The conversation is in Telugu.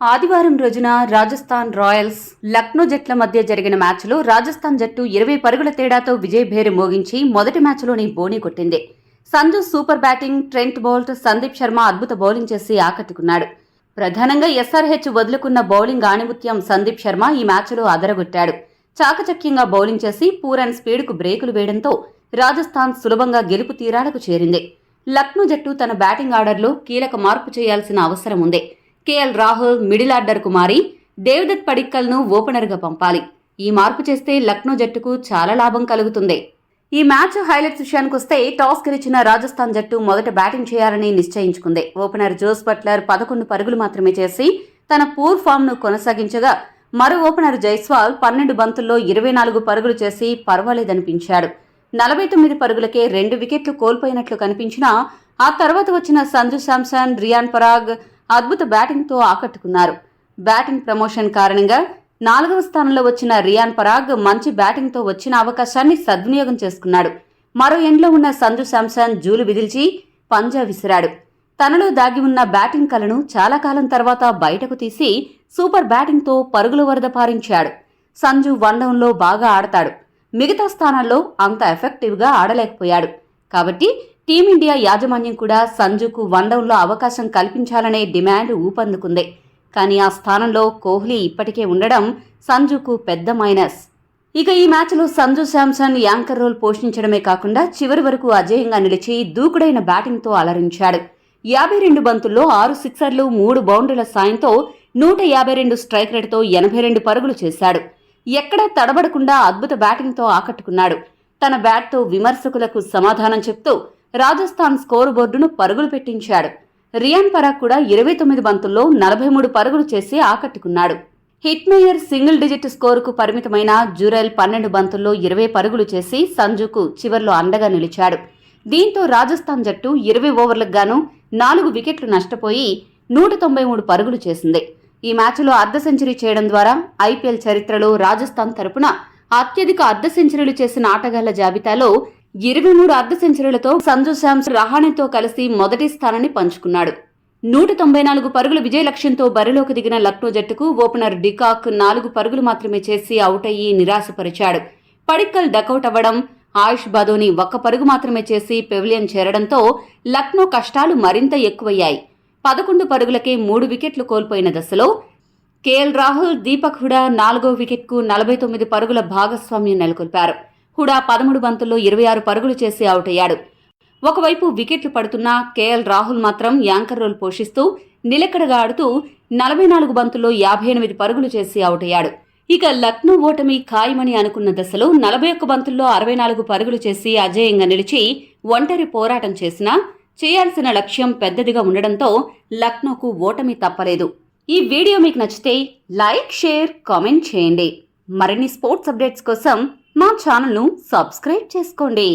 ఆదివారం రోజున రాజస్థాన్ రాయల్స్ లక్నో జట్ల మధ్య జరిగిన మ్యాచ్లో రాజస్థాన్ జట్టు 20 పరుగుల తేడాతో విజయభేరి మోగించి మొదటి మ్యాచ్లోనే బోణీ కొట్టింది. Sanju super batting, Trent Boult, Sandeep Sharma అద్భుత బౌలింగ్ చేసి ఆకట్టుకున్నాడు. ప్రధానంగా ఎస్ఆర్హెచ్ వదులుకున్న బౌలింగ్ ఆణిముత్యం సందీప్ శర్మ ఈ మ్యాచ్లో అదరగొట్టాడు. చాకచక్యంగా బౌలింగ్ చేసి పూరన్ స్పీడ్కు బ్రేకులు వేయడంతో రాజస్థాన్ సులభంగా గెలుపు తీరాలకు చేరింది. లక్నో జట్టు తన బ్యాటింగ్ ఆర్డర్లో కీలక మార్పు చేయాల్సిన అవసరం ఉంది. కేఎల్ రాహుల్ మిడిల్ ఆర్డర్కు మారి దేవదత్ పడిక్కల్ను ఓపెనర్గా పంపాలి. ఈ మార్పు చేస్తే లక్నో జట్టుకు చాలా లాభం కలుగుతుంది. ఈ మ్యాచ్ హైలైట్స్ విషయానికొస్తే టాస్ గెలిచిన రాజస్థాన్ జట్టు మొదట బ్యాటింగ్ చేయాలని నిశ్చయించుకుంది. ఓపెనర్ జోస్ బట్లర్ 11 పరుగులు మాత్రమే చేసి తన పూర్ ఫామ్ను కొనసాగించగా మరో ఓపెనర్ జైస్వాల్ 12 బంతుల్లో 24 పరుగులు చేసి పర్వాలేదనిపించాడు. 49 పరుగులకే 2 వికెట్లు కోల్పోయినట్లు కనిపించినా ఆ తర్వాత వచ్చిన సంజు శాంసన్, రియాన్ పరాగ్ అద్భుత బ్యాటింగ్తో ఆకట్టుకున్నారు. బ్యాటింగ్ ప్రమోషన్ కారణంగా 4వ స్థానంలో వచ్చిన రియాన్ పరాగ్ మంచి బ్యాటింగ్తో వచ్చిన అవకాశాన్ని సద్వినియోగం చేసుకున్నాడు. మరో ఎండ్లో ఉన్న సంజు శాంసన్ జూలు విదిల్చి పంజా విసిరాడు. తనలో దాగి ఉన్న బ్యాటింగ్ కలను చాలా కాలం తర్వాత బయటకు తీసి సూపర్ బ్యాటింగ్తో పరుగుల వరద పారించాడు. సంజు వన్డౌన్లో బాగా ఆడతాడు. మిగతా స్థానాల్లో అంత ఎఫెక్టివ్గా ఆడలేకపోయాడు. కాబట్టి టీమిండియా యాజమాన్యం కూడా సంజుకు వన్డౌన్లో అవకాశం కల్పించాలనే డిమాండ్ ఊపందుకుంది. కానీ ఆ స్థానంలో కోహ్లీ ఇప్పటికే ఉండడం సంజుకు పెద్ద మైనస్. ఇక ఈ మ్యాచ్లో సంజు శాంసన్ యాంకర్ రోల్ పోషించడమే కాకుండా చివరి వరకు అజేయంగా నిలిచి దూకుడైన బ్యాటింగ్తో అలరించాడు. 52 బంతుల్లో 6 సిక్సర్లు, 3 బౌండరీల సాయంతో 152 స్ట్రైక్ రేటుతో 82 పరుగులు చేశాడు. ఎక్కడా తడబడకుండా అద్భుత బ్యాటింగ్తో ఆకట్టుకున్నాడు. తన బ్యాట్తో విమర్శకులకు సమాధానం చెప్తూ రాజస్థాన్ స్కోరు బోర్డును పరుగులు పెట్టించాడు. రియాన్ పరాగ్ కూడా 29 బంతుల్లో 43 పరుగులు చేసి ఆకట్టుకున్నాడు. హిట్మేయర్ సింగిల్ డిజిట్ స్కోరుకు పరిమితమైన జురెల్ 12 బంతుల్లో 20 పరుగులు చేసి సంజుకు చివర్లో అండగా నిలిచాడు. దీంతో రాజస్థాన్ జట్టు 20 ఓవర్లకు గాను 4 వికెట్లు నష్టపోయి 193 పరుగులు చేసింది. ఈ మ్యాచ్లో అర్ధ సెంచరీ చేయడం ద్వారా ఐపీఎల్ చరిత్రలో రాజస్థాన్ తరపున అత్యధిక అర్ధ సెంచరీలు చేసిన ఆటగాళ్ల జాబితాలో 23 అర్ధ సెంచరీలతో సంజు శాంసన్ రహానెతో కలిసి మొదటి స్థానాన్ని పంచుకున్నాడు. 194 పరుగుల విజయ లక్ష్యంతో బరిలోకి దిగిన లక్నో జట్టుకు ఓపెనర్ డికాక్ 4 పరుగులు మాత్రమే చేసి అవుట్ అయ్యి నిరాశపరిచాడు. పడిక్కల్ డకౌట్ అవ్వడం, ఆయుష్ బదోని 1 పరుగు మాత్రమే చేసి పెవిలియన్ చేరడంతో లక్నో కష్టాలు మరింత ఎక్కువయ్యాయి. 11 పరుగులకే 3 వికెట్లు కోల్పోయిన దశలో కేఎల్ రాహుల్, దీపక్ హుడా 4వ వికెట్కు 49 పరుగుల భాగస్వామ్యం నెలకొల్పారు. హుడా 13 బంతుల్లో 26 పరుగులు చేసి అవుట్ అయ్యాడు. ఒకవైపు వికెట్లు పడుతున్నా కేఎల్ రాహుల్ మాత్రం యాంకర్ రోల్ పోషిస్తూ నిలకడగా ఆడుతూ 44 బంతుల్లో 58 పరుగులు చేసి అవుట్ అయ్యాడు. ఇక లక్నో ఓటమి ఖాయమని అనుకున్న దశలో 41 బంతుల్లో 64 పరుగులు చేసి అజేయంగా నిలిచి ఒంటరి పోరాటం చేసినా చేయాల్సిన లక్ష్యం పెద్దదిగా ఉండడంతో లక్నోకు ఓటమి తప్పలేదు. ఈ వీడియో మీకు నచ్చితే లైక్, షేర్, కామెంట్ చేయండి. మరిన్ని స్పోర్ట్స్ అప్డేట్స్ కోసం మా ఛానల్ను సబ్స్క్రైబ్ చేసుకోండి.